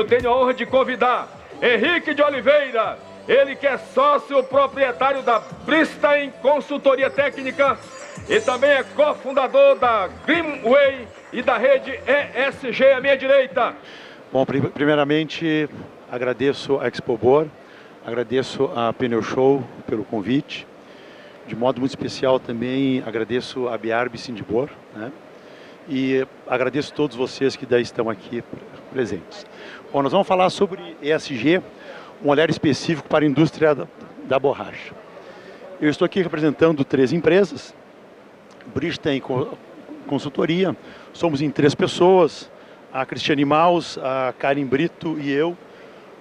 tenho a honra de convidar Henrique de Oliveira, ele que é sócio proprietário da Bristein Consultoria Técnica e também é cofundador da Greenway e da rede ESG à minha direita. Bom, primeiramente agradeço a Expobor, agradeço a Pneu Show pelo convite. De modo muito especial também agradeço a Biarb Sindibor, né? E agradeço a todos vocês que daí estão aqui presentes. Bom, nós vamos falar sobre ESG, um olhar específico para a indústria da borracha. Eu estou aqui representando 3 empresas, Bristein Consultoria, somos em 3 pessoas, a Cristiane Maus, a Karen Brito e eu.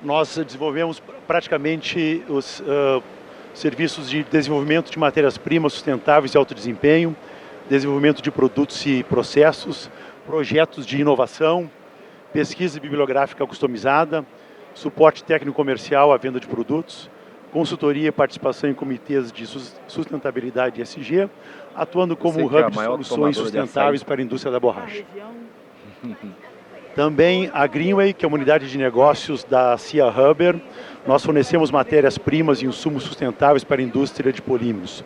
Nós desenvolvemos praticamente os serviços de desenvolvimento de matérias-primas sustentáveis e alto desempenho, desenvolvimento de produtos e processos, projetos de inovação, pesquisa bibliográfica customizada, suporte técnico-comercial à venda de produtos, consultoria e participação em comitês de sustentabilidade e ESG, atuando como hub de soluções sustentáveis para a indústria da borracha. Também a Greenway, que é uma unidade de negócios da CIA Huber, nós fornecemos matérias-primas e insumos sustentáveis para a indústria de polímeros.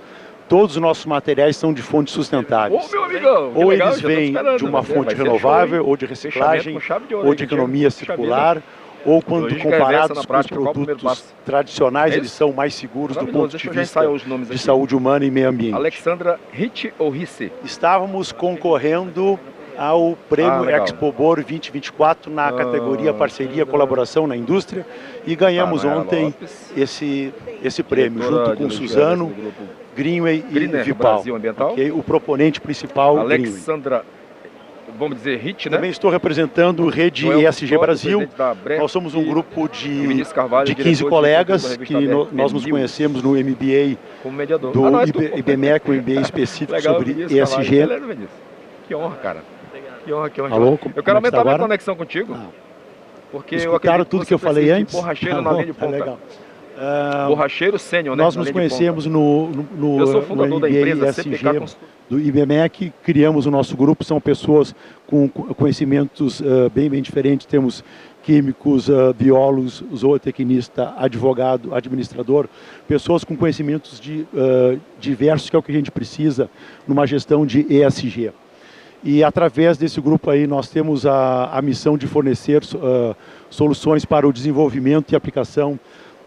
Todos os nossos materiais são de fontes sustentáveis. Ô, meu amigão, ou eles vêm de uma fonte renovável, ou de reciclagem, ou de economia circular, ou quando comparados com os produtos tradicionais, eles são mais seguros do ponto de vista de saúde humana e meio ambiente. Alexandra Rich ou Risse? Estávamos concorrendo ao Prêmio Expobor 2024 na categoria Parceria Colaboração na Indústria e ganhamos ontem esse prêmio, junto com Suzano, Greenway e Vipal, okay? O proponente principal, Alexandra, vamos dizer, Rich, né? Também estou representando Rede ESG Brasil. Nós somos um grupo de 15 colegas que nós nos conhecemos no MBA do IBMEC, um MBA específico sobre ESG. Que honra, cara. Que honra, que honra. Alô, eu quero aumentar minha conexão contigo. Porque escutaram tudo que eu falei antes? Borracheiro na linha de ponta. Legal. Borracheiro sênior, né? Nós nos conhecemos no MBA ESG do IBMEC, criamos o nosso grupo, são pessoas com conhecimentos bem diferentes, temos químicos, biólogos, zootecnista, advogado, administrador, pessoas com conhecimentos diversos, que é o que a gente precisa numa gestão de ESG. E através desse grupo aí nós temos a missão de fornecer soluções para o desenvolvimento e aplicação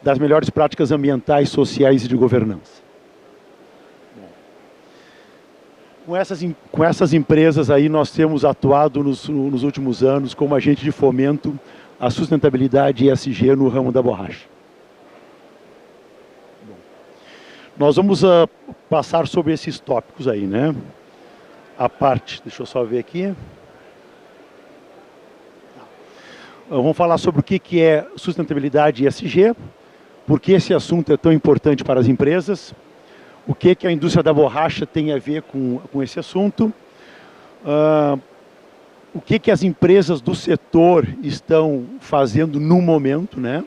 das melhores práticas ambientais, sociais e de governança. Com essas empresas aí nós temos atuado nos últimos anos como agente de fomento à sustentabilidade ESG no ramo da borracha. Nós vamos passar sobre esses tópicos aí, né? A parte, deixa eu só ver aqui. Vamos falar sobre o que é sustentabilidade ESG, por que esse assunto é tão importante para as empresas, o que a indústria da borracha tem a ver com esse assunto, o que as empresas do setor estão fazendo no momento, né?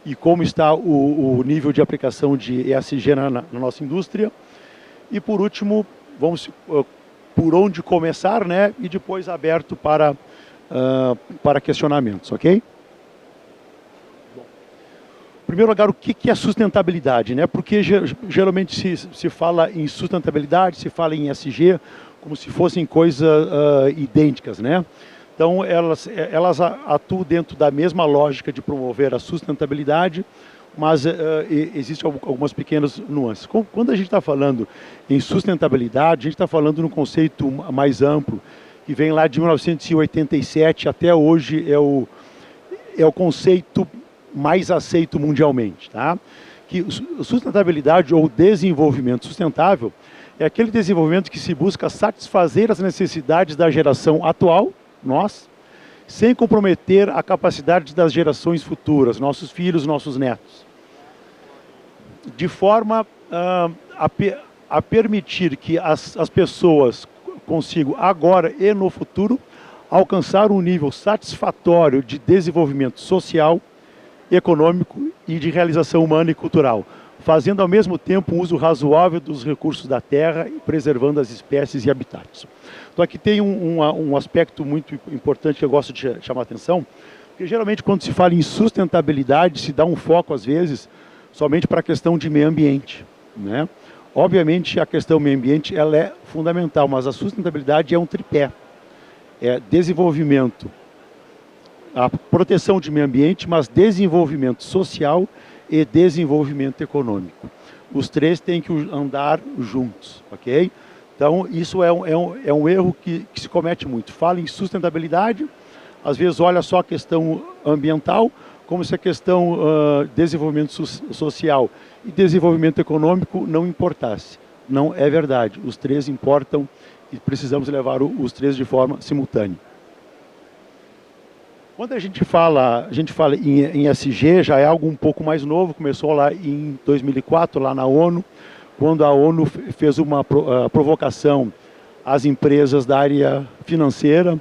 E como está o nível de aplicação de ESG na nossa indústria. E por último, vamos por onde começar, né? E depois aberto para questionamentos, ok? Em primeiro lugar, o que é sustentabilidade, né? Porque geralmente se fala em sustentabilidade, se fala em ESG, como se fossem coisas idênticas, né? Então, elas atuam dentro da mesma lógica de promover a sustentabilidade, mas existem algumas pequenas nuances. Quando a gente está falando em sustentabilidade, a gente está falando num conceito mais amplo, que vem lá de 1987 até hoje, é o conceito mais aceito mundialmente, tá? Que sustentabilidade ou desenvolvimento sustentável é aquele desenvolvimento que se busca satisfazer as necessidades da geração atual, nós, sem comprometer a capacidade das gerações futuras, nossos filhos, nossos netos, de forma a permitir que as pessoas consigam agora e no futuro alcançar um nível satisfatório de desenvolvimento social, econômico e de realização humana e cultural, fazendo ao mesmo tempo um uso razoável dos recursos da terra e preservando as espécies e habitats. Então aqui tem um aspecto muito importante que eu gosto de chamar a atenção, Porque geralmente quando se fala em sustentabilidade, se dá um foco às vezes somente para a questão de meio ambiente, né? Obviamente a questão meio ambiente ela é fundamental, mas a sustentabilidade é um tripé. É desenvolvimento, a proteção de meio ambiente, mas desenvolvimento social e desenvolvimento econômico. Os três têm que andar juntos, ok? Então, isso é um erro que se comete muito. Fala em sustentabilidade, às vezes olha só a questão ambiental, como se a questão desenvolvimento social e desenvolvimento econômico não importasse. Não é verdade. Os três importam e precisamos levar os três de forma simultânea. Quando a gente fala em ESG, já é algo um pouco mais novo, começou lá em 2004, lá na ONU, quando a ONU fez uma provocação às empresas da área financeira,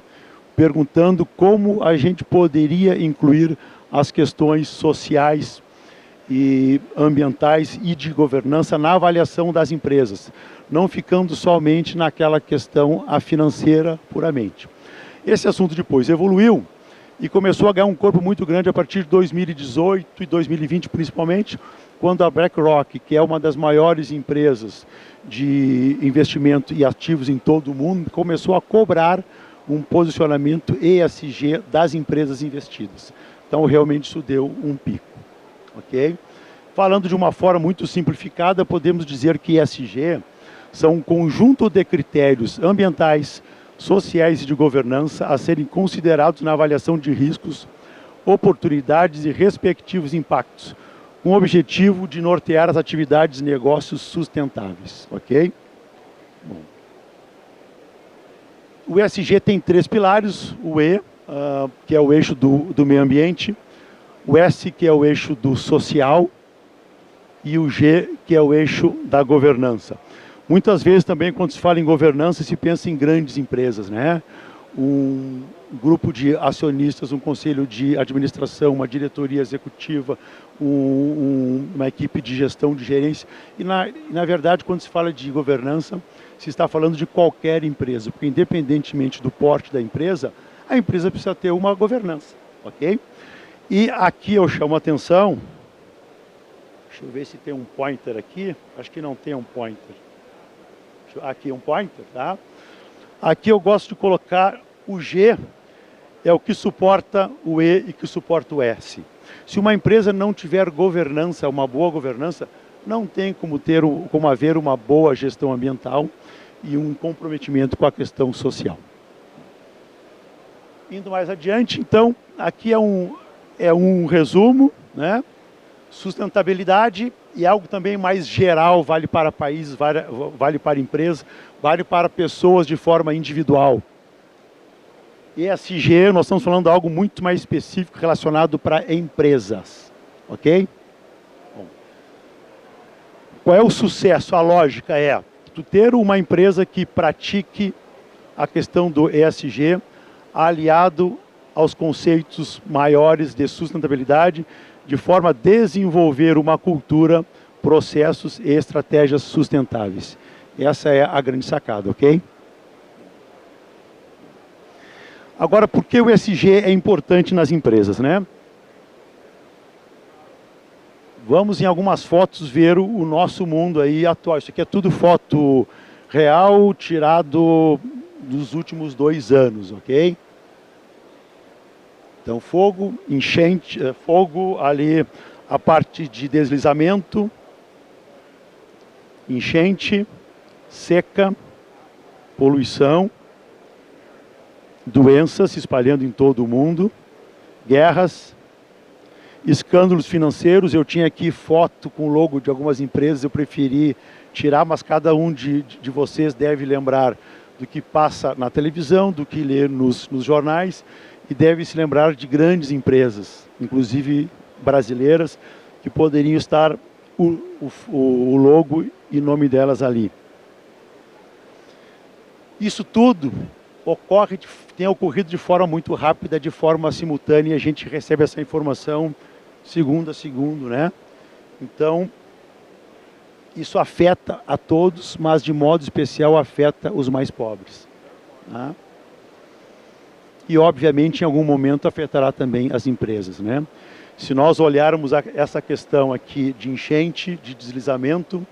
perguntando como a gente poderia incluir as questões sociais e ambientais e de governança na avaliação das empresas, não ficando somente naquela questão financeira puramente. Esse assunto depois evoluiu e começou a ganhar um corpo muito grande a partir de 2018 e 2020 principalmente, quando a BlackRock, que é uma das maiores empresas de investimento e ativos em todo o mundo, começou a cobrar um posicionamento ESG das empresas investidas. Então, realmente, isso deu um pico. Ok? Falando de uma forma muito simplificada, podemos dizer que ESG são um conjunto de critérios ambientais, sociais e de governança a serem considerados na avaliação de riscos, oportunidades e respectivos impactos, com o objetivo de nortear as atividades e negócios sustentáveis. Ok? Bom. O ESG tem três pilares, o E, que é o eixo do meio ambiente, o S, que é o eixo do social, e o G, que é o eixo da governança. Muitas vezes também, quando se fala em governança, se pensa em grandes empresas, né? Um grupo de acionistas, um conselho de administração, uma diretoria executiva, uma equipe de gestão, de gerência. E, na verdade, quando se fala de governança, se está falando de qualquer empresa, porque independentemente do porte da empresa, a empresa precisa ter uma governança, ok? E aqui eu chamo a atenção, deixa eu ver se tem um pointer aqui, acho que não tem um pointer. Aqui um pointer, tá? Aqui eu gosto de colocar o G, é o que suporta o E e que suporta o S. Se uma empresa não tiver governança, uma boa governança, não tem como haver uma boa gestão ambiental e um comprometimento com a questão social. Indo mais adiante, então, aqui é um resumo, né? Sustentabilidade e algo também mais geral, vale para países, vale para empresas, vale para pessoas de forma individual. ESG, nós estamos falando de algo muito mais específico relacionado para empresas, ok? Bom. Qual é o sucesso? A lógica é tu ter uma empresa que pratique a questão do ESG aliado aos conceitos maiores de sustentabilidade, de forma a desenvolver uma cultura, processos e estratégias sustentáveis. Essa é a grande sacada, ok? Agora, por que o ESG é importante nas empresas, né? Vamos em algumas fotos ver o nosso mundo aí atual. Isso aqui é tudo foto real, tirado dos últimos 2 anos, ok? Então, fogo, enchente, fogo ali, a parte de deslizamento, enchente, seca, poluição, doenças se espalhando em todo o mundo, guerras, escândalos financeiros. Eu tinha aqui foto com o logo de algumas empresas, eu preferi tirar, mas cada um de vocês deve lembrar do que passa na televisão, do que lê nos jornais, e deve se lembrar de grandes empresas, inclusive brasileiras, que poderiam estar o logo e nome delas ali. Isso tudo tem ocorrido de forma muito rápida, de forma simultânea, e a gente recebe essa informação segundo a segundo, né? Então, isso afeta a todos, mas de modo especial afeta os mais pobres. Tá? e, obviamente, em algum momento afetará também as empresas, né? Se nós olharmos essa questão aqui de enchente, de deslizamento,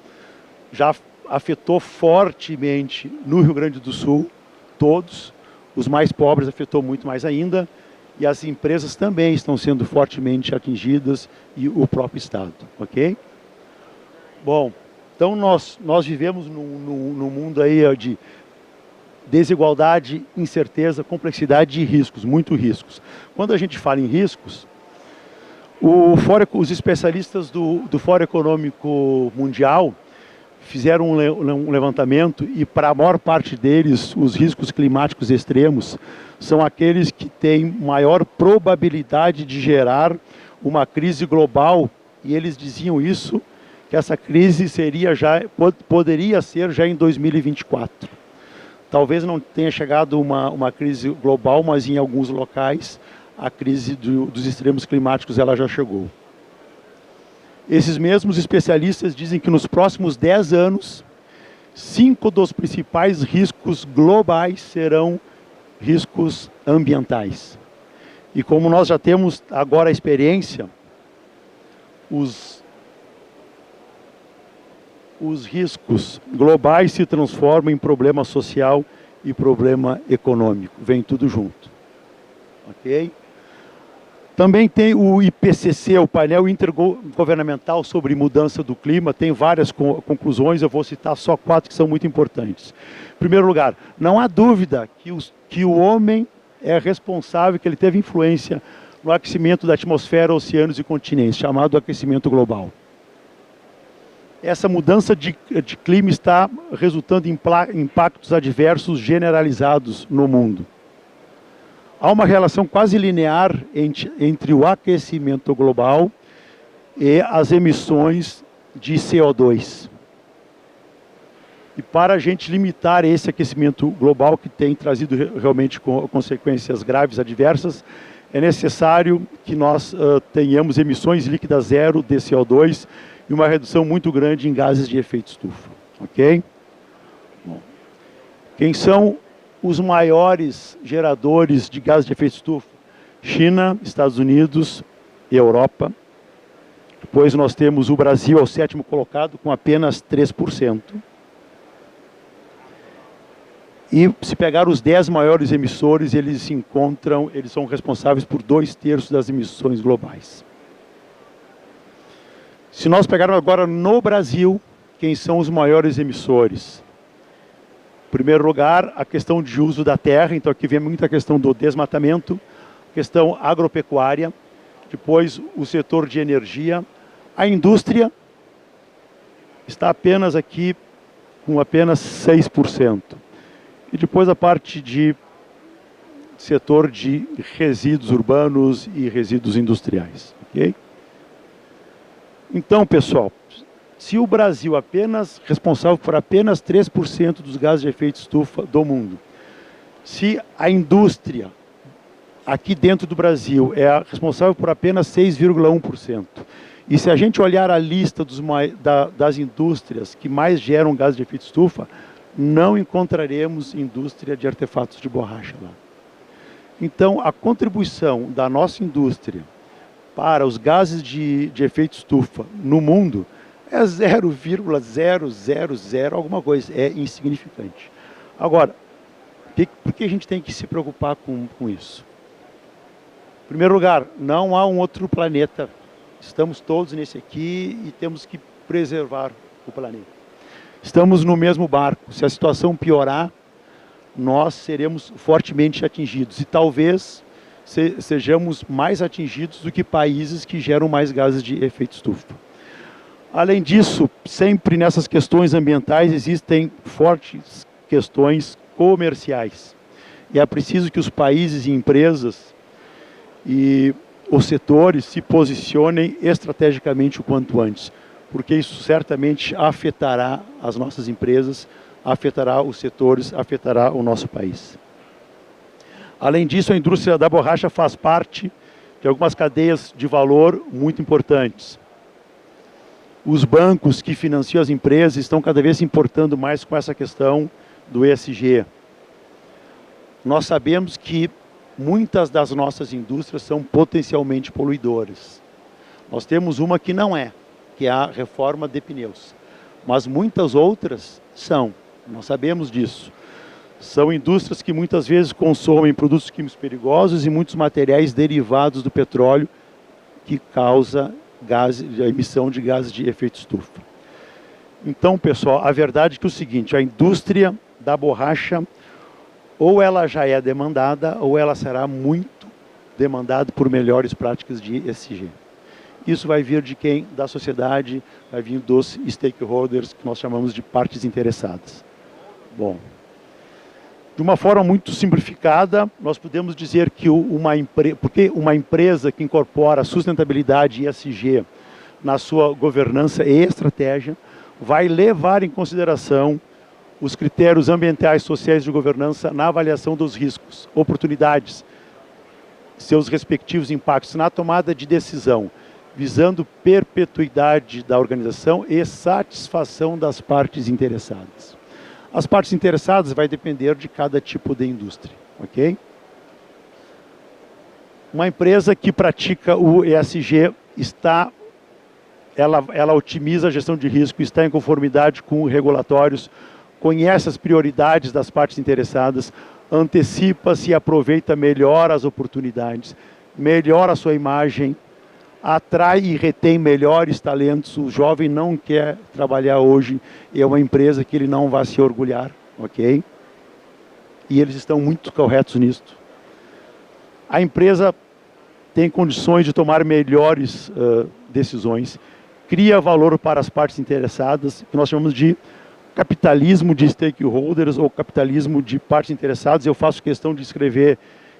já afetou fortemente no Rio Grande do Sul, todos, os mais pobres afetou muito mais ainda, e as empresas também estão sendo fortemente atingidas, e o próprio Estado, ok? Bom, então nós vivemos num mundo aí de desigualdade, incerteza, complexidade e riscos, muito riscos. Quando a gente fala em riscos, os especialistas do Fórum Econômico Mundial fizeram um levantamento e, para a maior parte deles, os riscos climáticos extremos são aqueles que têm maior probabilidade de gerar uma crise global, e eles diziam isso, que essa crise poderia ser já em 2024. Talvez não tenha chegado uma crise global, mas em alguns locais a crise dos extremos climáticos ela já chegou. Esses mesmos especialistas dizem que nos próximos 10 anos, 5 dos principais riscos globais serão riscos ambientais. E como nós já temos agora a experiência, os riscos globais se transformam em problema social e problema econômico. Vem tudo junto. Ok? Também tem o IPCC, o painel intergovernamental sobre mudança do clima, tem várias conclusões, eu vou citar só 4 que são muito importantes. Em primeiro lugar, não há dúvida que o homem é responsável, que ele teve influência no aquecimento da atmosfera, oceanos e continentes, chamado aquecimento global. Essa mudança de clima está resultando em impactos adversos generalizados no mundo. Há uma relação quase linear entre o aquecimento global e as emissões de CO2. E para a gente limitar esse aquecimento global, que tem trazido realmente consequências graves, adversas, é necessário que nós tenhamos emissões líquidas zero de CO2 e uma redução muito grande em gases de efeito estufa. Ok? Bom, quem são os maiores geradores de gases de efeito estufa? China, Estados Unidos e Europa. Depois nós temos o Brasil, é o 7º colocado, com apenas 3%. E se pegar os 10 maiores emissores, eles são responsáveis por 2/3 das emissões globais. Se nós pegarmos agora no Brasil, quem são os maiores emissores? Em primeiro lugar, a questão de uso da terra, então aqui vem muita questão do desmatamento, questão agropecuária, depois o setor de energia, a indústria está apenas aqui com apenas 6%. E depois a parte de setor de resíduos urbanos e resíduos industriais. Okay? Então, pessoal, se o Brasil responsável por apenas 3% dos gases de efeito estufa do mundo, se a indústria aqui dentro do Brasil é responsável por apenas 6,1%, e se a gente olhar a lista das indústrias que mais geram gases de efeito estufa, não encontraremos indústria de artefatos de borracha lá. Então, a contribuição da nossa indústria para os gases de efeito estufa no mundo é 0,000 alguma coisa, é insignificante. Agora, por que a gente tem que se preocupar com isso? Em primeiro lugar, não há um outro planeta. Estamos todos nesse aqui e temos que preservar o planeta. Estamos no mesmo barco. Se a situação piorar, nós seremos fortemente atingidos. E talvez sejamos mais atingidos do que países que geram mais gases de efeito estufa. Além disso, sempre nessas questões ambientais existem fortes questões comerciais. E é preciso que os países e empresas e os setores se posicionem estrategicamente o quanto antes, porque isso certamente afetará as nossas empresas, afetará os setores, afetará o nosso país. Além disso, a indústria da borracha faz parte de algumas cadeias de valor muito importantes. Os bancos que financiam as empresas estão cada vez se importando mais com essa questão do ESG. Nós sabemos que muitas das nossas indústrias são potencialmente poluidoras. Nós temos uma que não é, que é a reforma de pneus. Mas muitas outras são, nós sabemos disso. São indústrias que muitas vezes consomem produtos químicos perigosos e muitos materiais derivados do petróleo que causa a emissão de gases de efeito estufa. Então, pessoal, a verdade é que é o seguinte, a indústria da borracha, ou ela já é demandada, ou ela será muito demandada por melhores práticas de ESG. Isso vai vir de quem? Da sociedade, vai vir dos stakeholders, que nós chamamos de partes interessadas. Bom, de uma forma muito simplificada, nós podemos dizer que porque uma empresa que incorpora sustentabilidade e ESG na sua governança e estratégia, vai levar em consideração os critérios ambientais, sociais de governança na avaliação dos riscos, oportunidades, seus respectivos impactos na tomada de decisão, visando perpetuidade da organização e satisfação das partes interessadas. As partes interessadas vai depender de cada tipo de indústria, ok? Uma empresa que pratica o ESG ela otimiza a gestão de risco, está em conformidade com regulatórios, conhece as prioridades das partes interessadas, antecipa-se e aproveita melhor as oportunidades, melhora a sua imagem, atrai e retém melhores talentos. O jovem não quer trabalhar hoje, é uma empresa que ele não vai se orgulhar, ok? E eles estão muito corretos nisto. A empresa tem condições de tomar melhores decisões, cria valor para as partes interessadas, que nós chamamos de capitalismo de stakeholders ou capitalismo de partes interessadas. Eu faço questão de escrever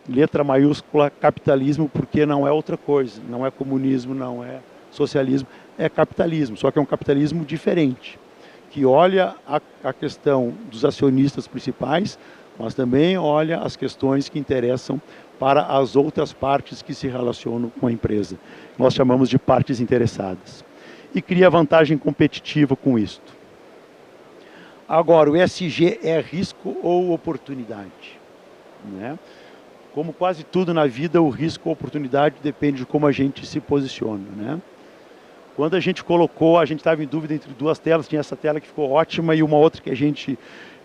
letra maiúscula capitalismo, porque não é outra coisa, não é comunismo, não é socialismo, é capitalismo, só que é um capitalismo diferente, que olha a questão dos acionistas principais, mas também olha as questões que interessam para as outras partes que se relacionam com a empresa. Nós chamamos de partes interessadas. E cria vantagem competitiva com isto. Agora, o ESG é risco ou oportunidade? Né? Como quase tudo na vida, o risco ou oportunidade depende de como a gente se posiciona. Né? Quando a gente estava em dúvida entre duas telas, tinha essa tela que ficou ótima e uma outra que a gente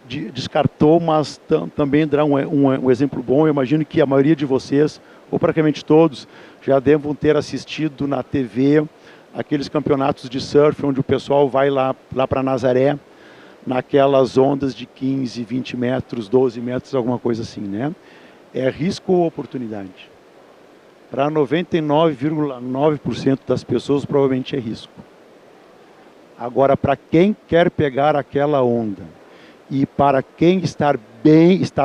descartou, mas também dá um exemplo bom. Eu imagino que a maioria de vocês, ou praticamente todos, já devam ter assistido na TV aqueles campeonatos de surf, onde o pessoal vai lá para Nazaré, naquelas ondas de 15, 20 metros, 12 metros, alguma coisa assim, né? É risco ou oportunidade? Para 99,9% das pessoas, provavelmente é risco. Agora, para quem quer pegar aquela onda e para quem está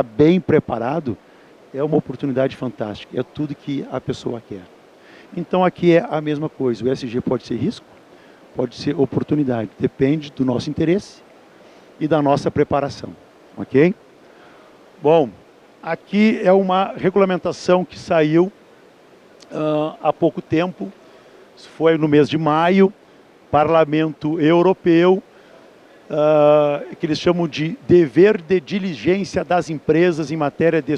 bem preparado, é uma oportunidade fantástica. É tudo que a pessoa quer. Então, aqui é a mesma coisa. O ESG pode ser risco, pode ser oportunidade. Depende do nosso interesse e da nossa preparação. Ok? Bom, aqui é uma regulamentação que saiu há pouco tempo. Foi no mês de maio. Parlamento Europeu, que eles chamam de dever de diligência das empresas em matéria de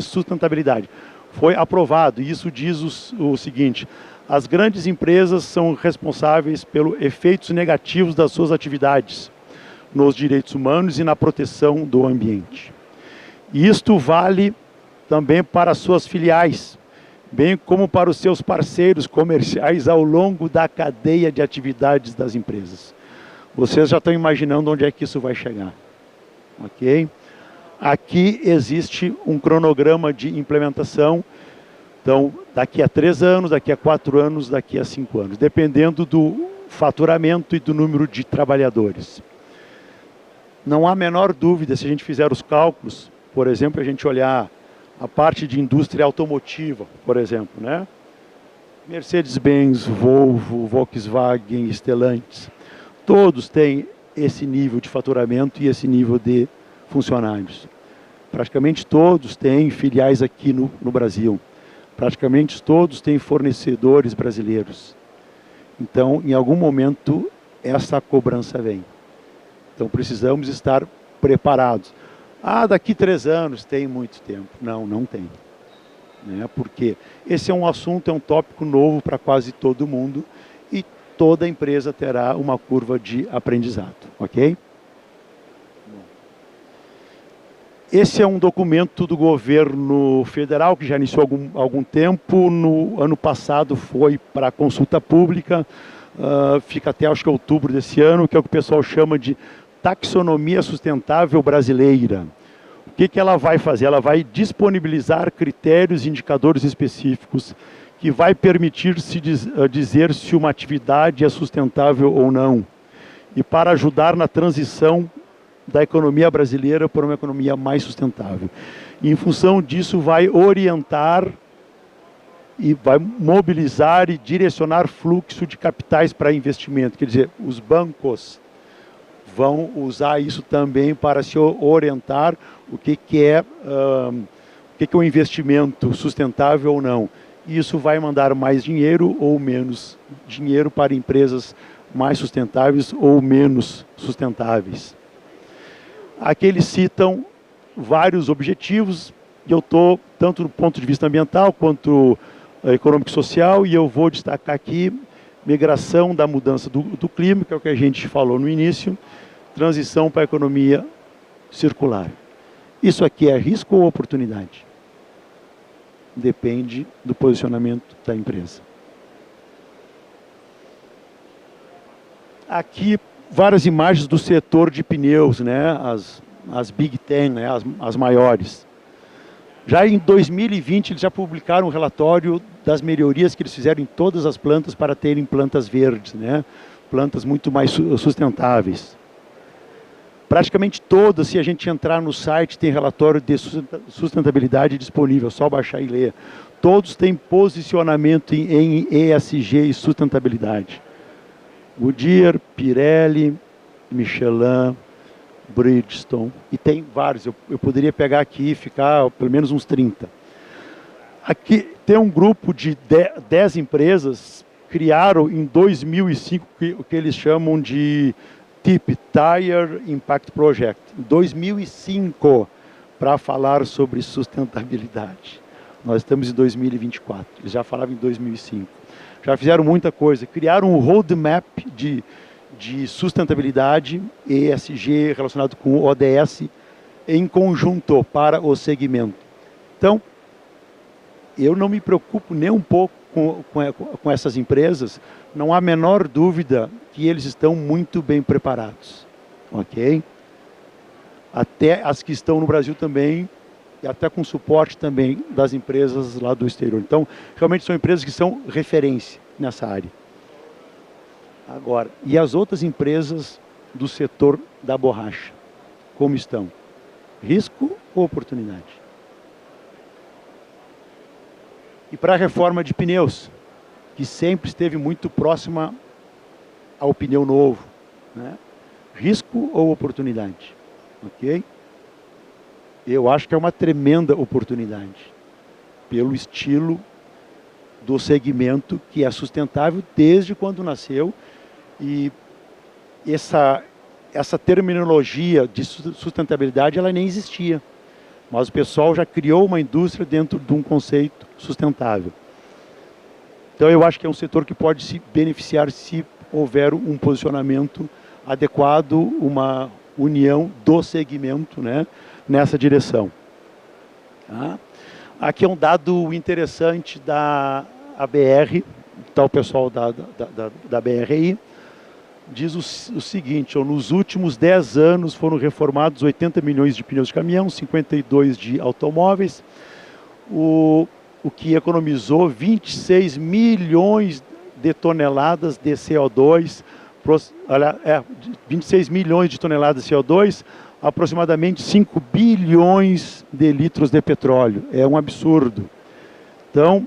sustentabilidade. Foi aprovado, e isso diz o seguinte: as grandes empresas são responsáveis pelos efeitos negativos das suas atividades nos direitos humanos e na proteção do ambiente. E isto vale também para as suas filiais, bem como para os seus parceiros comerciais ao longo da cadeia de atividades das empresas. Vocês já estão imaginando onde é que isso vai chegar, ok? Aqui existe um cronograma de implementação, então daqui a 3 anos, daqui a 4 anos, daqui a 5 anos, dependendo do faturamento e do número de trabalhadores. Não há a menor dúvida, se a gente fizer os cálculos, por exemplo, a gente olhar a parte de indústria automotiva, por exemplo, né? Mercedes-Benz, Volvo, Volkswagen, Stellantis, todos têm esse nível de faturamento e esse nível de funcionários. Praticamente todos têm filiais aqui no Brasil. Praticamente todos têm fornecedores brasileiros. Então, em algum momento, essa cobrança vem. Então, precisamos estar preparados. Ah, daqui 3 anos tem muito tempo. Não, não tem. Né? Porque esse é um assunto, é um tópico novo para quase todo mundo e toda empresa terá uma curva de aprendizado, ok? Esse é um documento do governo federal que já iniciou algum tempo. No ano passado foi para consulta pública, fica até acho que outubro desse ano, que é o que o pessoal chama de taxonomia sustentável brasileira. O que ela vai fazer? Ela vai disponibilizar critérios e indicadores específicos que vai permitir dizer se uma atividade é sustentável ou não. E para ajudar na transição da economia brasileira para uma economia mais sustentável. E, em função disso, vai orientar e vai mobilizar e direcionar fluxo de capitais para investimento. Quer dizer, os bancos vão usar isso também para se orientar o que é um investimento sustentável ou não. E isso vai mandar mais dinheiro ou menos dinheiro para empresas mais sustentáveis ou menos sustentáveis. Aqui eles citam vários objetivos, e eu estou, tanto do ponto de vista ambiental quanto econômico e social, e eu vou destacar aqui migração da mudança do clima, que é o que a gente falou no início, transição para a economia circular. Isso aqui é risco ou oportunidade? Depende do posicionamento da empresa. Aqui várias imagens do setor de pneus, né? As Big Ten, né? As maiores. Já em 2020, eles já publicaram um relatório das melhorias que eles fizeram em todas as plantas para terem plantas verdes, né? Plantas muito mais sustentáveis. Praticamente todas, se a gente entrar no site, tem relatório de sustentabilidade disponível, só baixar e ler. Todos têm posicionamento em ESG e sustentabilidade. Goodyear, Pirelli, Michelin, Bridgestone, e tem vários. Eu poderia pegar aqui e ficar pelo menos uns 30. Aqui tem um grupo de 10 empresas, criaram em 2005 o que eles chamam de TIP, Tire Impact Project, em 2005, para falar sobre sustentabilidade. Nós estamos em 2024, eles já falavam em 2005. Já fizeram muita coisa, criaram um roadmap de sustentabilidade, ESG, relacionado com ODS, em conjunto para o segmento. Então, eu não me preocupo nem um pouco com essas empresas, não há a menor dúvida que eles estão muito bem preparados, ok? Até as que estão no Brasil também, e até com suporte também das empresas lá do exterior. Então, realmente são empresas que são referência nessa área. Agora, e as outras empresas do setor da borracha, como estão? Risco ou oportunidade? E para a reforma de pneus, que sempre esteve muito próxima ao pneu novo, né? Risco ou oportunidade? Ok? Eu acho que é uma tremenda oportunidade, pelo estilo do segmento que é sustentável desde quando nasceu, e essa terminologia de sustentabilidade ela nem existia, mas o pessoal já criou uma indústria dentro de um conceito sustentável. Então eu acho que é um setor que pode se beneficiar se houver um posicionamento adequado, uma união do segmento, né, nessa direção. Tá? Aqui é um dado interessante da ABR, tá, o pessoal da BRI, diz o seguinte: nos últimos 10 anos foram reformados 80 milhões de pneus de caminhão, 52 de automóveis, o que economizou 26 milhões de toneladas de CO2, 26 milhões de toneladas de CO2, aproximadamente 5 bilhões de litros de petróleo. É um absurdo. Então,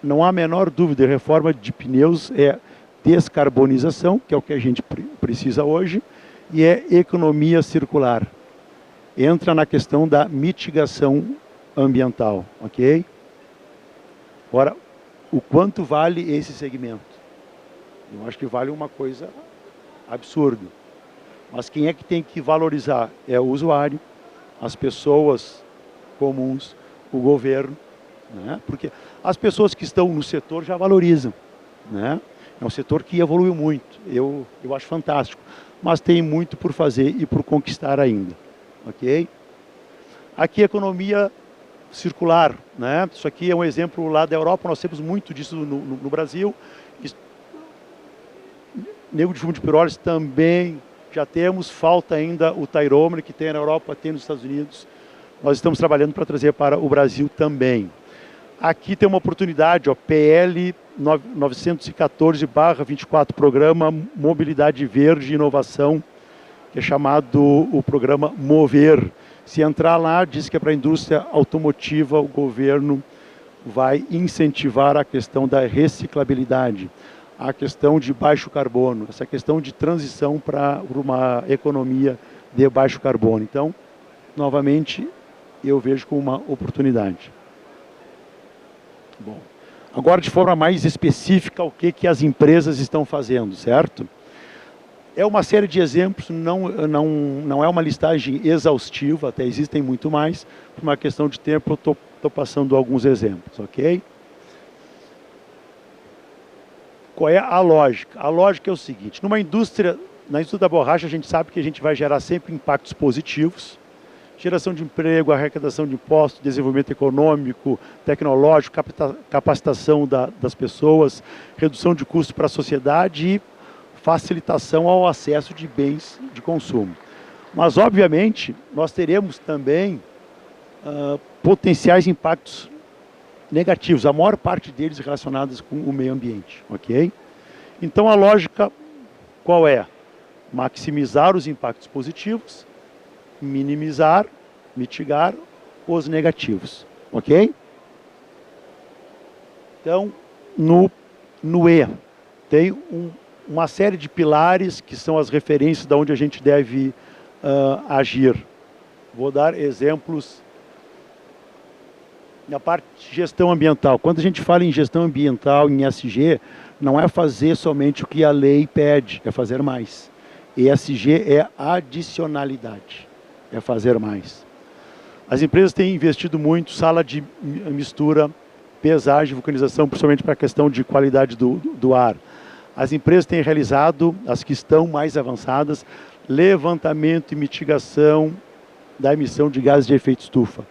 não há a menor dúvida, a reforma de pneus é descarbonização, que é o que a gente precisa hoje, e é economia circular. Entra na questão da mitigação ambiental, ok? Ora, o quanto vale esse segmento? Eu acho que vale uma coisa absurda. Mas quem é que tem que valorizar? É o usuário, as pessoas comuns, o governo, né? Porque as pessoas que estão no setor já valorizam, né? É um setor que evoluiu muito, eu acho fantástico, mas tem muito por fazer e por conquistar ainda, ok? Aqui economia circular, né? Isso aqui é um exemplo lá da Europa, nós temos muito disso no Brasil. Nego de fumo de pirólise também já temos, falta ainda o Tyromere, que tem na Europa, tem nos Estados Unidos. Nós estamos trabalhando para trazer para o Brasil também. Aqui tem uma oportunidade, ó, PL 914/24, Programa Mobilidade Verde e Inovação, que é chamado o programa Mover. Se entrar lá, diz que é para a indústria automotiva, o governo vai incentivar a questão da reciclabilidade, a questão de baixo carbono, essa questão de transição para uma economia de baixo carbono. Então, novamente, eu vejo como uma oportunidade. Bom, agora de forma mais específica, o que as empresas estão fazendo, certo? É uma série de exemplos, não é uma listagem exaustiva, até existem muito mais. Por uma questão de tempo, eu estou passando alguns exemplos, ok? Qual é a lógica? A lógica é o seguinte, na indústria da borracha, a gente sabe que a gente vai gerar sempre impactos positivos, geração de emprego, arrecadação de impostos, desenvolvimento econômico, tecnológico, capacitação das pessoas, redução de custos para a sociedade e facilitação ao acesso de bens de consumo. Mas, obviamente, nós teremos também potenciais impactos negativos, a maior parte deles relacionados com o meio ambiente, ok? Então, a lógica qual é? Maximizar os impactos positivos, mitigar os negativos, ok? Então, no E, tem uma série de pilares que são as referências de onde a gente deve agir. Vou dar exemplos na parte de gestão ambiental. Quando a gente fala em gestão ambiental, em ESG, não é fazer somente o que a lei pede, é fazer mais. ESG é adicionalidade, é fazer mais. As empresas têm investido muito, sala de mistura, pesagem, vulcanização, principalmente para a questão de qualidade do ar. As empresas têm realizado, as que estão mais avançadas, levantamento e mitigação da emissão de gases de efeito estufa.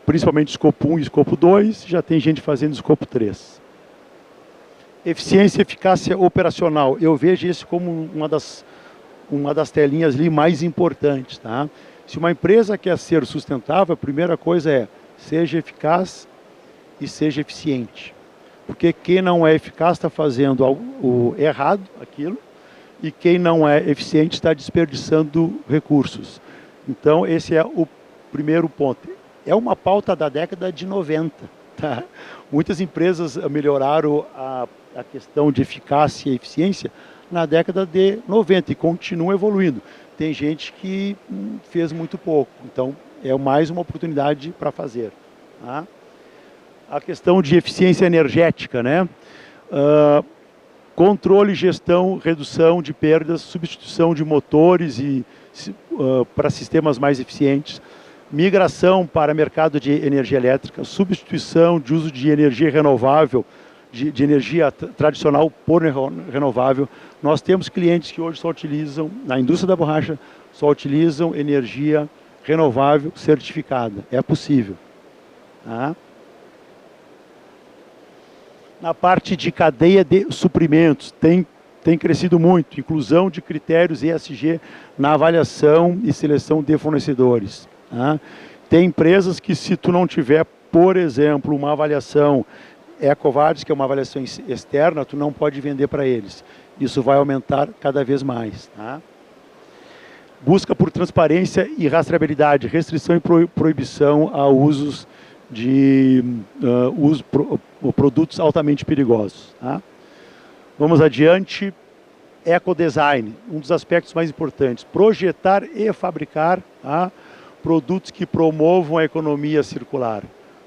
Principalmente escopo 1 e escopo 2, já tem gente fazendo escopo 3. Eficiência e eficácia operacional. Eu vejo isso como uma das telinhas ali mais importantes, tá? Se uma empresa quer ser sustentável, a primeira coisa é seja eficaz e seja eficiente. Porque quem não é eficaz está fazendo o errado, aquilo, e quem não é eficiente está desperdiçando recursos. Então, esse é o primeiro ponto. É uma pauta da década de 90. Tá? Muitas empresas melhoraram a questão de eficácia e eficiência na década de 90 e continuam evoluindo. Tem gente que fez muito pouco, então é mais uma oportunidade para fazer. Tá? A questão de eficiência energética, né? Controle, gestão, redução de perdas, substituição de motores para sistemas mais eficientes, migração para mercado de energia elétrica, substituição de uso de energia renovável, de energia tradicional por renovável. Nós temos clientes que hoje só utilizam, na indústria da borracha, só utilizam energia renovável certificada. É possível. Tá? Na parte de cadeia de suprimentos, tem crescido muito. Inclusão de critérios ESG na avaliação e seleção de fornecedores. Tá? Tem empresas que, se tu não tiver, por exemplo, uma avaliação EcoVadis, que é uma avaliação externa, tu não pode vender para eles. Isso vai aumentar cada vez mais. Tá? Busca por transparência e rastreabilidade, restrição e proibição a usos de produtos altamente perigosos. Tá? Vamos adiante. Ecodesign, um dos aspectos mais importantes. Projetar e fabricar, tá, produtos que promovam a economia circular.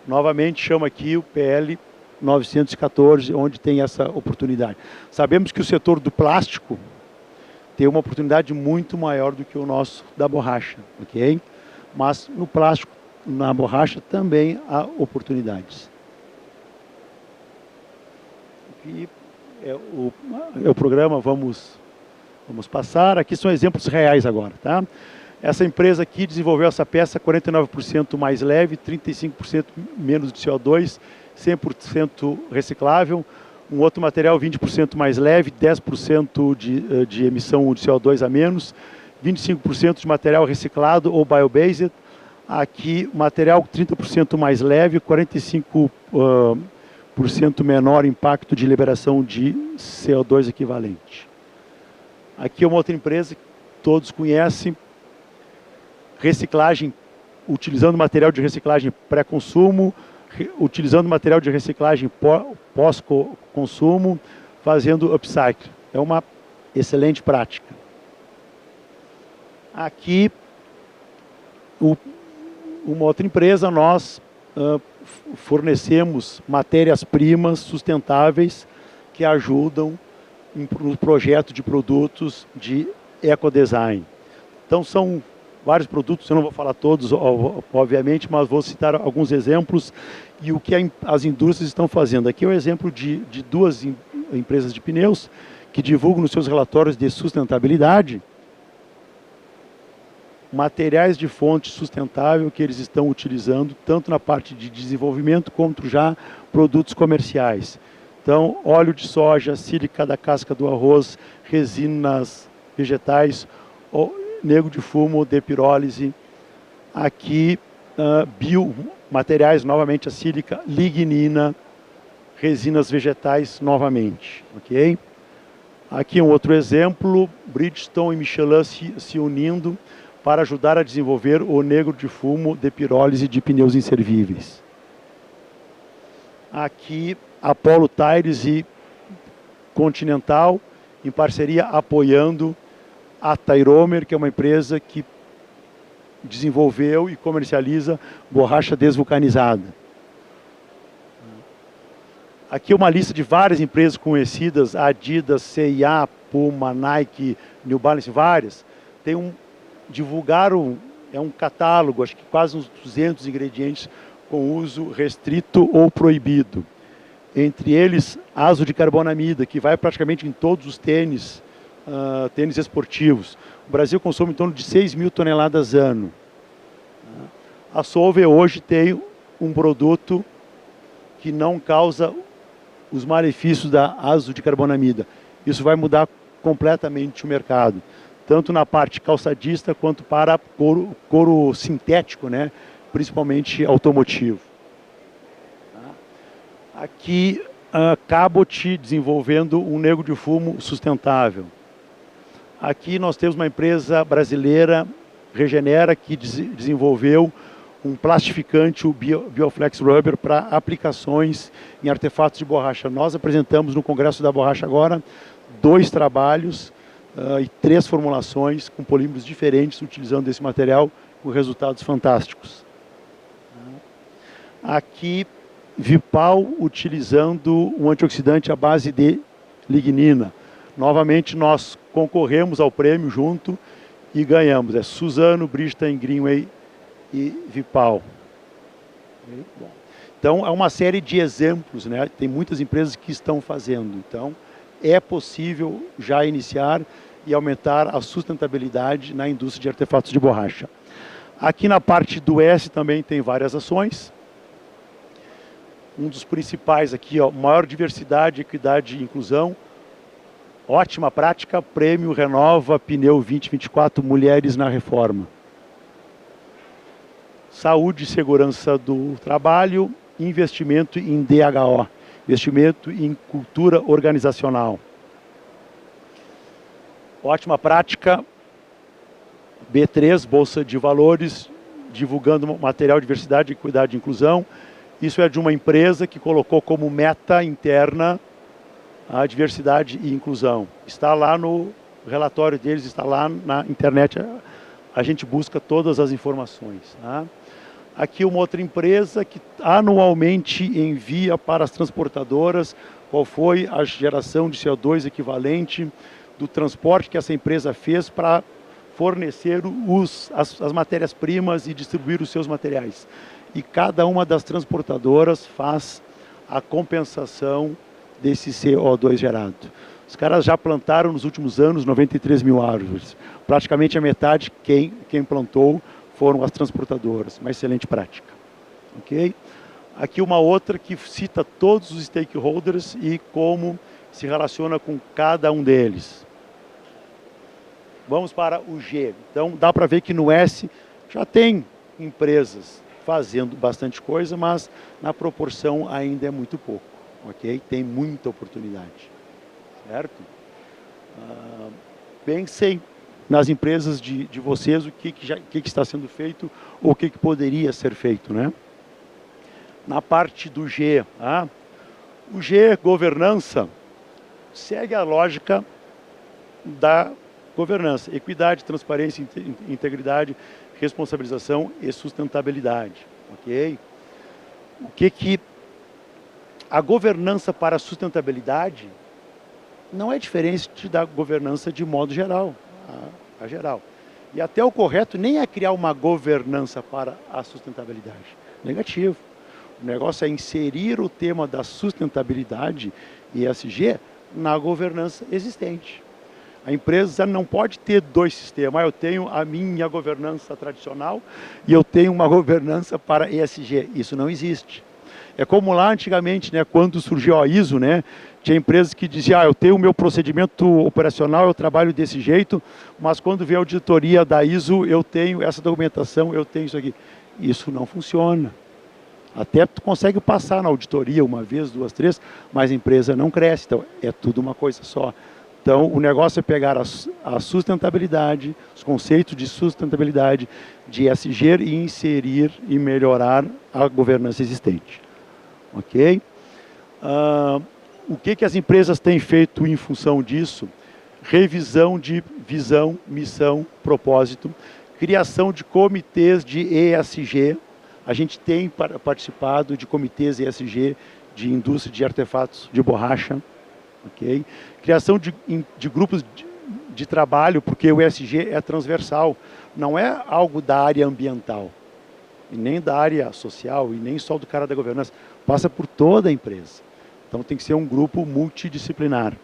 Novamente, chamo aqui o PL 914, onde tem essa oportunidade. Sabemos que o setor do plástico tem uma oportunidade muito maior do que o nosso da borracha, ok? mas no plástico, na borracha, também há oportunidades. Aqui é o programa, vamos passar. Aqui são exemplos reais agora, tá? Essa empresa aqui desenvolveu essa peça 49% mais leve, 35% menos de CO2, 100% reciclável. Um outro material 20% mais leve, 10% de emissão de CO2 a menos, 25% de material reciclado ou biobased. Aqui, material 30% mais leve, 45% menor impacto de liberação de CO2 equivalente. Aqui é uma outra empresa que todos conhecem, reciclagem, utilizando material de reciclagem pré-consumo, utilizando material de reciclagem pós-consumo, fazendo upcycle. É uma excelente prática. Aqui, uma outra empresa, nós fornecemos matérias-primas sustentáveis que ajudam no projeto de produtos de ecodesign. Então, são vários produtos, eu não vou falar todos, obviamente, mas vou citar alguns exemplos e o que as indústrias estão fazendo. Aqui é um exemplo de duas empresas de pneus que divulgam nos seus relatórios de sustentabilidade materiais de fonte sustentável que eles estão utilizando, tanto na parte de desenvolvimento, quanto já produtos comerciais. Então, óleo de soja, sílica da casca do arroz, resinas vegetais, nego de fumo de pirólise. Aqui, biomateriais, novamente a sílica, lignina, resinas vegetais, novamente. Ok? Aqui um outro exemplo, Bridgestone e Michelin se unindo para ajudar a desenvolver o negro de fumo de pirólise de pneus inservíveis. Aqui, Apollo Tyres e Continental, em parceria, apoiando a Tyromer, que é uma empresa que desenvolveu e comercializa borracha desvulcanizada. Aqui uma lista de várias empresas conhecidas, Adidas, C&A, Puma, Nike, New Balance, várias. Divulgaram um catálogo, acho que quase uns 200 ingredientes com uso restrito ou proibido. Entre eles, ácido de carbonamida, que vai praticamente em todos os tênis esportivos. O Brasil consome em torno de 6 mil toneladas ano. A Solvay hoje tem um produto que não causa os malefícios da ácido de carbonamida. Isso vai mudar completamente o mercado, tanto na parte calçadista quanto para couro sintético, né? Principalmente automotivo. Aqui, Cabot desenvolvendo um negro de fumo sustentável. Aqui nós temos uma empresa brasileira, Regenera, que desenvolveu um plastificante, o Bioflex Rubber, para aplicações em artefatos de borracha. Nós apresentamos no Congresso da Borracha agora 2 trabalhos e 3 formulações com polímeros diferentes, utilizando esse material com resultados fantásticos. Aqui, Vipal utilizando um antioxidante à base de lignina. Novamente, nós concorremos ao prêmio junto e ganhamos. É Suzano, Bridgestone, Greenway e Vipal. Então, é uma série de exemplos, né? Tem muitas empresas que estão fazendo. Então, é possível já iniciar e aumentar a sustentabilidade na indústria de artefatos de borracha. Aqui na parte do S também tem várias ações. Um dos principais aqui, ó, maior diversidade, equidade e inclusão. Ótima prática, prêmio Renova Pneu 2024 Mulheres na Reforma. Saúde e segurança do trabalho, investimento em DHO, investimento em cultura organizacional. Ótima prática, B3, Bolsa de Valores, divulgando material de diversidade, equidade e inclusão. Isso é de uma empresa que colocou como meta interna a diversidade e inclusão. Está lá no relatório deles, está lá na internet, a gente busca todas as informações. Tá? Aqui uma outra empresa que anualmente envia para as transportadoras qual foi a geração de CO2 equivalente do transporte que essa empresa fez para fornecer as matérias-primas e distribuir os seus materiais. E cada uma das transportadoras faz a compensação desse CO2 gerado. Os caras já plantaram nos últimos anos 93 mil árvores. Praticamente a metade quem plantou foram as transportadoras. Uma excelente prática. Ok? Aqui uma outra que cita todos os stakeholders e como se relaciona com cada um deles. Vamos para o G. Então dá para ver que no S já tem empresas fazendo bastante coisa, mas na proporção ainda é muito pouco. Ok? Tem muita oportunidade. Certo? Pensem nas empresas de vocês, o que está sendo feito ou o que poderia ser feito, né? Na parte do G, o G, governança, segue a lógica da governança: equidade, transparência, integridade, responsabilização e sustentabilidade. Ok? O que a governança para a sustentabilidade não é diferente da governança de modo geral, a geral. E até o correto nem é criar uma governança para a sustentabilidade. Negativo. O negócio é inserir o tema da sustentabilidade ESG na governança existente. A empresa não pode ter dois sistemas. Eu tenho a minha governança tradicional e eu tenho uma governança para ESG. Isso não existe. É como lá antigamente, né, quando surgiu a ISO, né, tinha empresas que diziam: eu tenho o meu procedimento operacional, eu trabalho desse jeito, mas quando vem a auditoria da ISO, eu tenho essa documentação, eu tenho isso aqui. Isso não funciona. Até tu consegue passar na auditoria uma vez, duas, três, mas a empresa não cresce. Então, é tudo uma coisa só. Então, o negócio é pegar a sustentabilidade, os conceitos de sustentabilidade, de ESG e inserir e melhorar a governança existente. Ok? O que as empresas têm feito em função disso? Revisão de visão, missão, propósito, criação de comitês de ESG. A gente tem participado de comitês ESG de indústria de artefatos de borracha. Okay? Criação de grupos de trabalho, porque o ESG é transversal. Não é algo da área ambiental, e nem da área social, e nem só do cara da governança. Passa por toda a empresa. Então tem que ser um grupo multidisciplinar.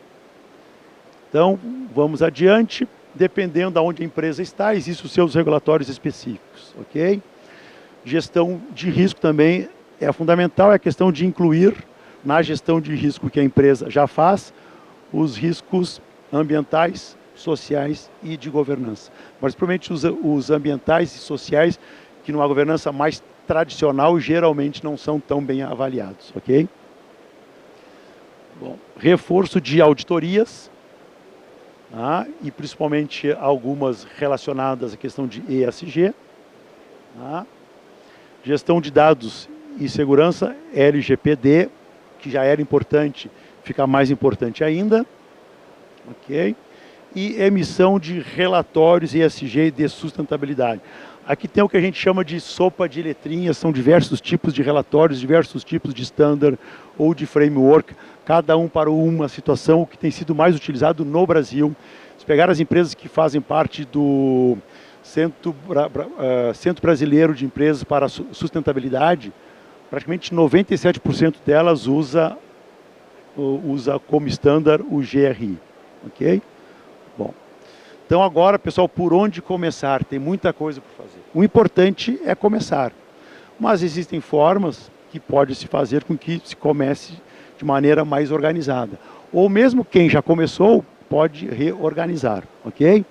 Então, vamos adiante. Dependendo de onde a empresa está, existem os seus regulatórios específicos. Ok? Gestão de risco também é fundamental, é a questão de incluir na gestão de risco que a empresa já faz os riscos ambientais, sociais e de governança. Mas, principalmente, os ambientais e sociais, que numa governança mais tradicional, geralmente não são tão bem avaliados. Ok? Bom, reforço de auditorias, e principalmente algumas relacionadas à questão de ESG. Gestão de dados e segurança, LGPD, que já era importante, fica mais importante ainda. Ok? E emissão de relatórios ESG de sustentabilidade. Aqui tem o que a gente chama de sopa de letrinhas, são diversos tipos de relatórios, diversos tipos de standard ou de framework, cada um para uma situação, o que tem sido mais utilizado no Brasil. Se pegar as empresas que fazem parte do Centro Brasileiro de Empresas para a Sustentabilidade, praticamente 97% delas usa como standard o GRI. Ok? Bom. Então agora, pessoal, por onde começar? Tem muita coisa para fazer. O importante é começar. Mas existem formas que pode se fazer com que se comece de maneira mais organizada. Ou mesmo quem já começou pode reorganizar. Ok?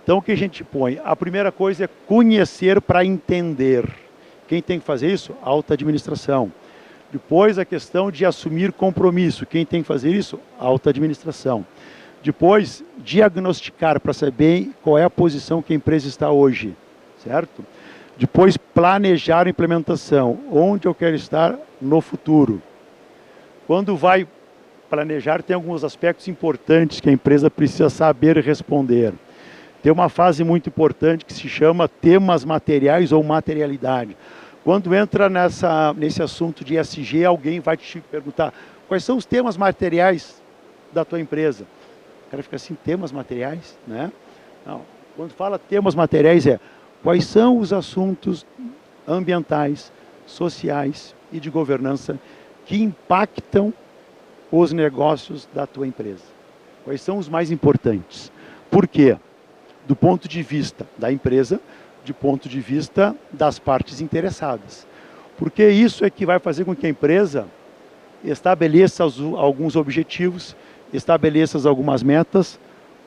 Então o que a gente põe? A primeira coisa é conhecer para entender. Quem tem que fazer isso? Alta administração. Depois a questão de assumir compromisso. Quem tem que fazer isso? Alta administração. Depois, diagnosticar para saber qual é a posição que a empresa está hoje, certo? Depois, planejar a implementação, onde eu quero estar no futuro. Quando vai planejar, tem alguns aspectos importantes que a empresa precisa saber responder. Tem uma fase muito importante que se chama temas materiais ou materialidade. Quando entra nesse assunto de ESG, alguém vai te perguntar quais são os temas materiais da tua empresa. O cara fica assim, temas materiais, né? Não, Quando fala temas materiais quais são os assuntos ambientais, sociais e de governança que impactam os negócios da tua empresa. Quais são os mais importantes? Por quê? Do ponto de vista da empresa, do ponto de vista das partes interessadas. Porque isso é que vai fazer com que a empresa estabeleça alguns objetivos, estabeleça algumas metas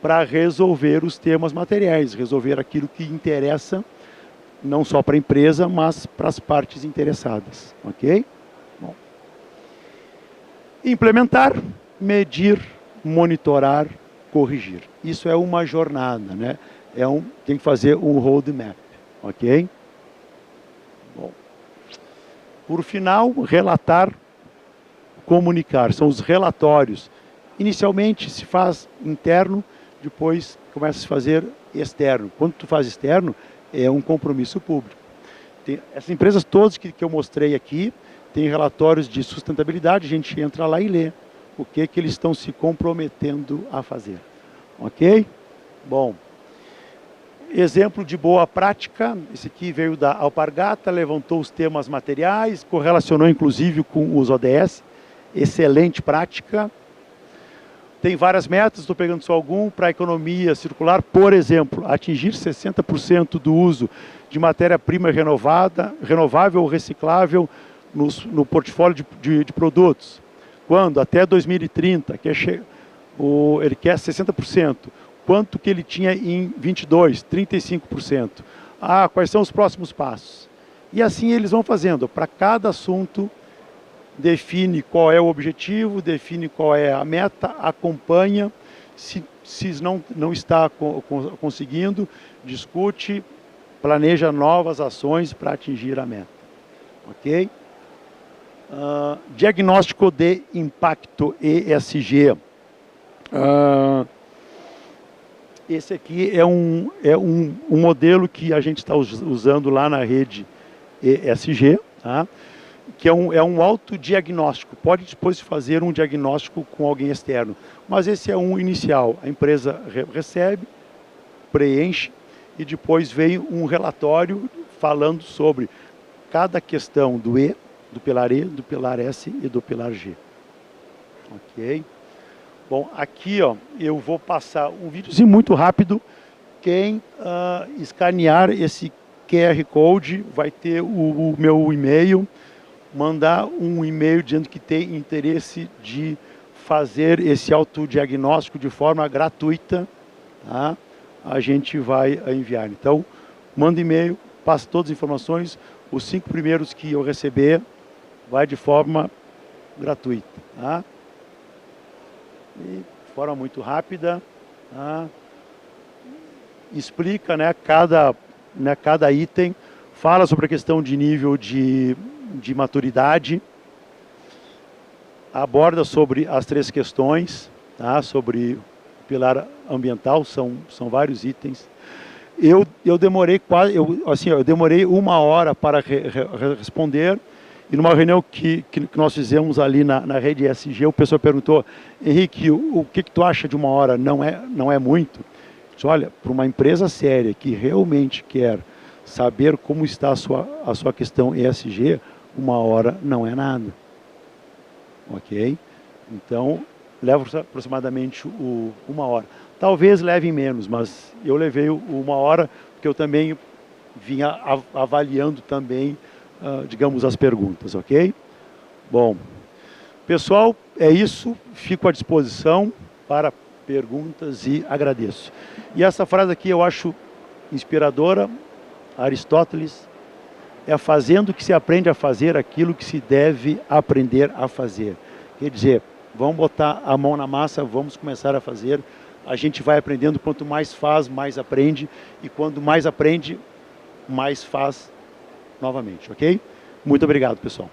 para resolver os temas materiais, resolver aquilo que interessa não só para a empresa, mas para as partes interessadas. Ok? Bom. Implementar, medir, monitorar, corrigir. Isso é uma jornada, né? Tem que fazer um roadmap. Ok? Bom. Por final, relatar, comunicar. São os relatórios. Inicialmente se faz interno, depois começa a se fazer externo. Quando tu faz externo, é um compromisso público. Essas empresas todas que eu mostrei aqui, têm relatórios de sustentabilidade, a gente entra lá e lê o que eles estão se comprometendo a fazer. Ok? Bom, exemplo de boa prática, esse aqui veio da Alpargata, levantou os temas materiais, correlacionou inclusive com os ODS, excelente prática. Tem várias metas, estou pegando só algum, para a economia circular, por exemplo, atingir 60% do uso de matéria-prima renovável ou reciclável no portfólio de produtos. Quando? Até 2030, ele quer 60%. Quanto que ele tinha em 22? 35%. Quais são os próximos passos? E assim eles vão fazendo, para cada assunto, define qual é o objetivo, define qual é a meta, acompanha, se não está conseguindo, discute, planeja novas ações para atingir a meta. Ok? Diagnóstico de impacto ESG. Esse aqui é um modelo que a gente está usando lá na rede ESG, tá? Que é um autodiagnóstico. Pode depois fazer um diagnóstico com alguém externo, mas esse é um inicial. A empresa recebe, preenche e depois vem um relatório falando sobre cada questão do E, do pilar E, do pilar S e do pilar G. Ok? Bom, aqui eu vou passar um videozinho muito rápido. Quem escanear esse QR Code vai ter o meu e-mail. Mandar um e-mail dizendo que tem interesse de fazer esse autodiagnóstico de forma gratuita, tá? A gente vai enviar. Então, manda e-mail, passa todas as informações, os 5 primeiros que eu receber, vai de forma gratuita, tá? E de forma muito rápida, tá? Explica, né, cada item, fala sobre a questão de nível de maturidade, aborda sobre as 3 questões, tá? Sobre o pilar ambiental, são vários itens. Eu demorei eu demorei 1 hora para responder, e numa reunião que nós fizemos ali na rede ESG, o pessoal perguntou: Henrique, o que tu acha de 1 hora? Não é muito? Eu disse, olha, para uma empresa séria que realmente quer saber como está a sua questão ESG, 1 hora não é nada. Ok? Então, leva aproximadamente 1 hora. Talvez leve menos, mas eu levei 1 hora, porque eu também vinha avaliando também, digamos, as perguntas, ok? Bom, pessoal, é isso. Fico à disposição para perguntas e agradeço. E essa frase aqui eu acho inspiradora, Aristóteles: é fazendo que se aprende a fazer aquilo que se deve aprender a fazer. Quer dizer, vamos botar a mão na massa, vamos começar a fazer. A gente vai aprendendo, quanto mais faz, mais aprende. E quando mais aprende, mais faz novamente, ok? Muito obrigado, pessoal.